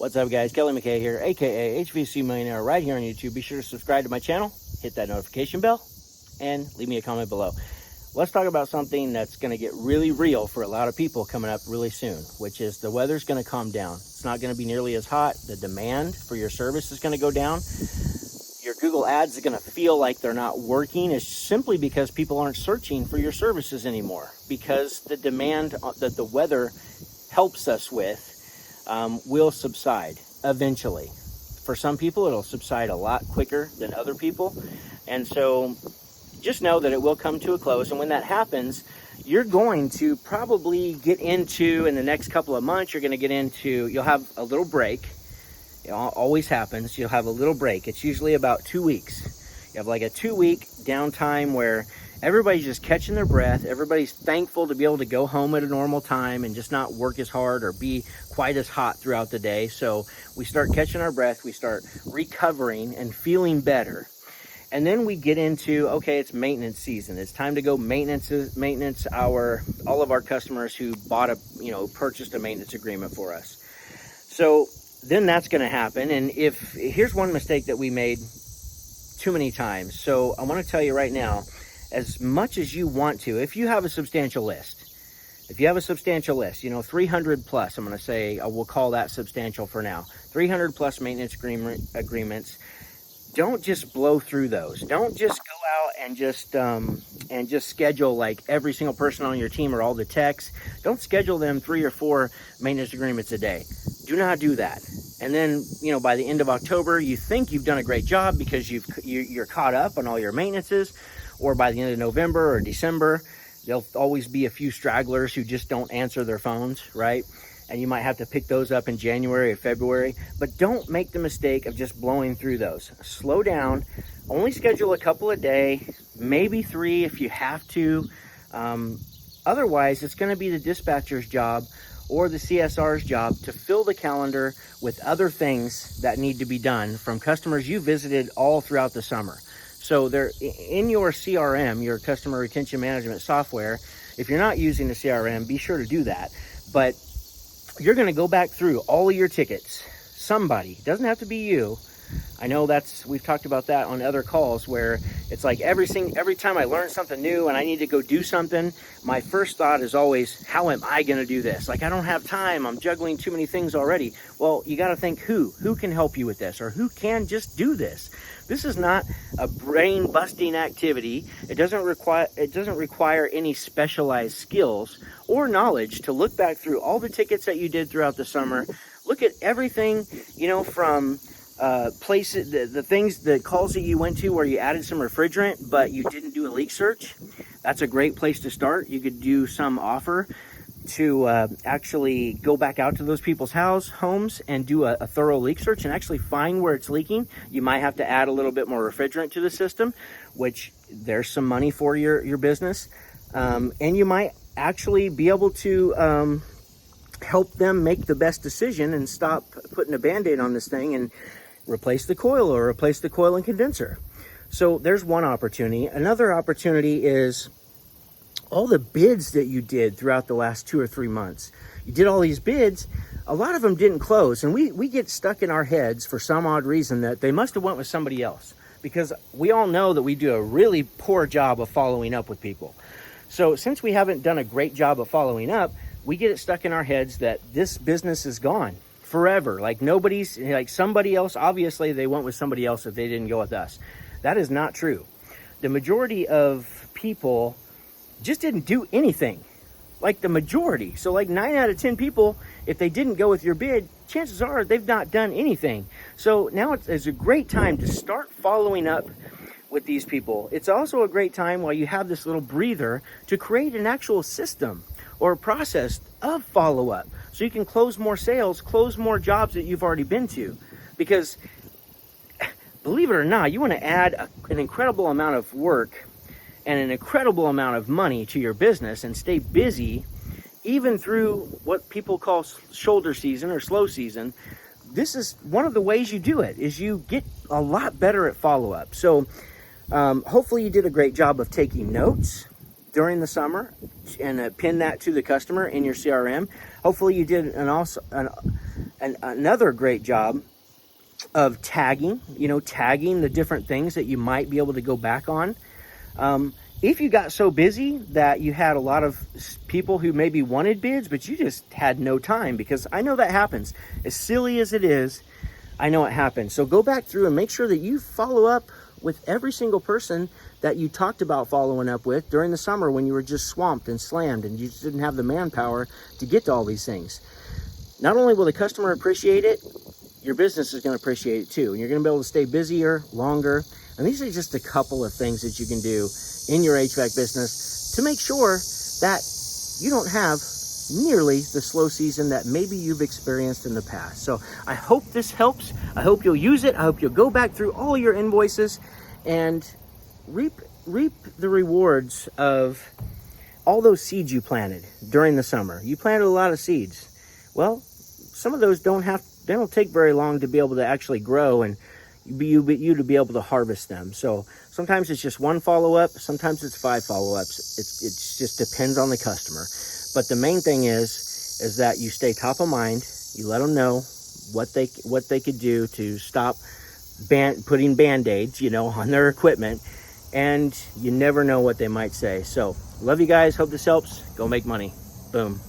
What's up, guys? Kelly McKay here, aka HVAC Millionaire, right here on YouTube. Be sure to subscribe to my channel, hit that notification bell, and leave me a comment below. Let's talk about something that's going to get really real for a lot of people coming up really soon, which is the weather's going to calm down. It's not going to be nearly as hot. The demand for your service is going to go down. Your Google ads are going to feel like they're not working. It's simply because people aren't searching for your services anymore, because the demand that the weather helps us with will subside eventually. For some people, it'll subside a lot quicker than other people. And so just know that it will come to a close. And when that happens, you're going to probably get into, in the next couple of months, you're going to get into, you'll have a little break. It always happens. You'll have a little break. It's usually about 2 weeks. You have like a 2-week downtime where everybody's just catching their breath. Everybody's thankful to be able to go home at a normal time and just not work as hard or be quite as hot throughout the day. So we start catching our breath. We start recovering and feeling better. And then we get into, okay, it's maintenance season. It's time to go maintenance all of our customers who purchased a maintenance agreement for us. So then that's going to happen. And here's one mistake that we made too many times. So I want to tell you right now, as much as you want to, if you have a substantial list, 300 plus, I'm going to say, we'll call that substantial for now, 300 plus maintenance agreements, don't just blow through those. Don't just go out and just schedule like every single person on your team or all the techs. Don't schedule them 3 or 4 maintenance agreements a day. Do not do that. And then, by the end of October, you think you've done a great job because you're caught up on all your maintenances. Or by the end of November or December, there'll always be a few stragglers who just don't answer their phones, right? And you might have to pick those up in January or February. But don't make the mistake of just blowing through those. Slow down. Only schedule a couple a day, maybe 3 if you have to. Otherwise, it's going to be the dispatcher's job or the CSR's job to fill the calendar with other things that need to be done from customers you visited all throughout the summer. So they're in your CRM, your customer retention management software. If you're not using the CRM, be sure to do that. But you're going to go back through all of your tickets. Somebody, it doesn't have to be you. I know we've talked about that on other calls where it's like every time I learn something new and I need to go do something, my first thought is always, how am I going to do this? Like, I don't have time. I'm juggling too many things already. Well, you got to think who can help you with this, or who can just do this. This is not a brain busting activity. It doesn't require any specialized skills or knowledge to look back through all the tickets that you did throughout the summer. Look at everything, from places, the calls that you went to where you added some refrigerant, but you didn't do a leak search. That's a great place to start. You could do some offer to actually go back out to those people's homes and do a thorough leak search and actually find where it's leaking. You might have to add a little bit more refrigerant to the system, which there's some money for your business. And you might actually be able to help them make the best decision and stop putting a Band-Aid on this thing and replace the coil or replace the coil and condenser. So there's one opportunity. Another opportunity is all the bids that you did throughout the last 2 or 3 months. You did all these bids. A lot of them didn't close. And we get stuck in our heads for some odd reason that they must have went with somebody else, because we all know that we do a really poor job of following up with people. So since we haven't done a great job of following up, we get it stuck in our heads that this business is gone forever. Like somebody else, obviously they went with somebody else if they didn't go with us. That is not true. The majority of people just didn't do anything. Like the majority. So like 9 out of 10 people, if they didn't go with your bid, chances are they've not done anything. So now it's a great time to start following up with these people. It's also a great time while you have this little breather to create an actual system or process of follow-up, so you can close more sales, close more jobs that you've already been to. Because believe it or not, you want to add an incredible amount of work and an incredible amount of money to your business and stay busy even through what people call shoulder season or slow season. This is one of the ways you do it, is you get a lot better at follow-up. So hopefully you did a great job of taking notes. during the summer and pin that to the customer in your CRM. Hopefully you did another great job of tagging the different things that you might be able to go back on. If you got so busy that you had a lot of people who maybe wanted bids, but you just had no time, because I know that happens. As silly as it is, I know it happens. So go back through and make sure that you follow up with every single person that you talked about following up with during the summer when you were just swamped and slammed and you just didn't have the manpower to get to all these things. Not only will the customer appreciate it, your business is going to appreciate it too. And you're going to be able to stay busier, longer. And these are just a couple of things that you can do in your HVAC business to make sure that you don't have nearly the slow season that maybe you've experienced in the past. So I hope this helps. I hope you'll use it. I hope you'll go back through all your invoices and reap the rewards of all those seeds you planted during the summer. You planted a lot of seeds. Well, some of those don't take very long to be able to actually grow and you to be able to harvest them. So sometimes it's just one follow-up, sometimes it's 5 follow-ups. It just depends on the customer. But the main thing is that you stay top of mind. You let them know what they could do to stop putting band-aids, on their equipment, and you never know what they might say. So love you guys. Hope this helps. Go make money. Boom.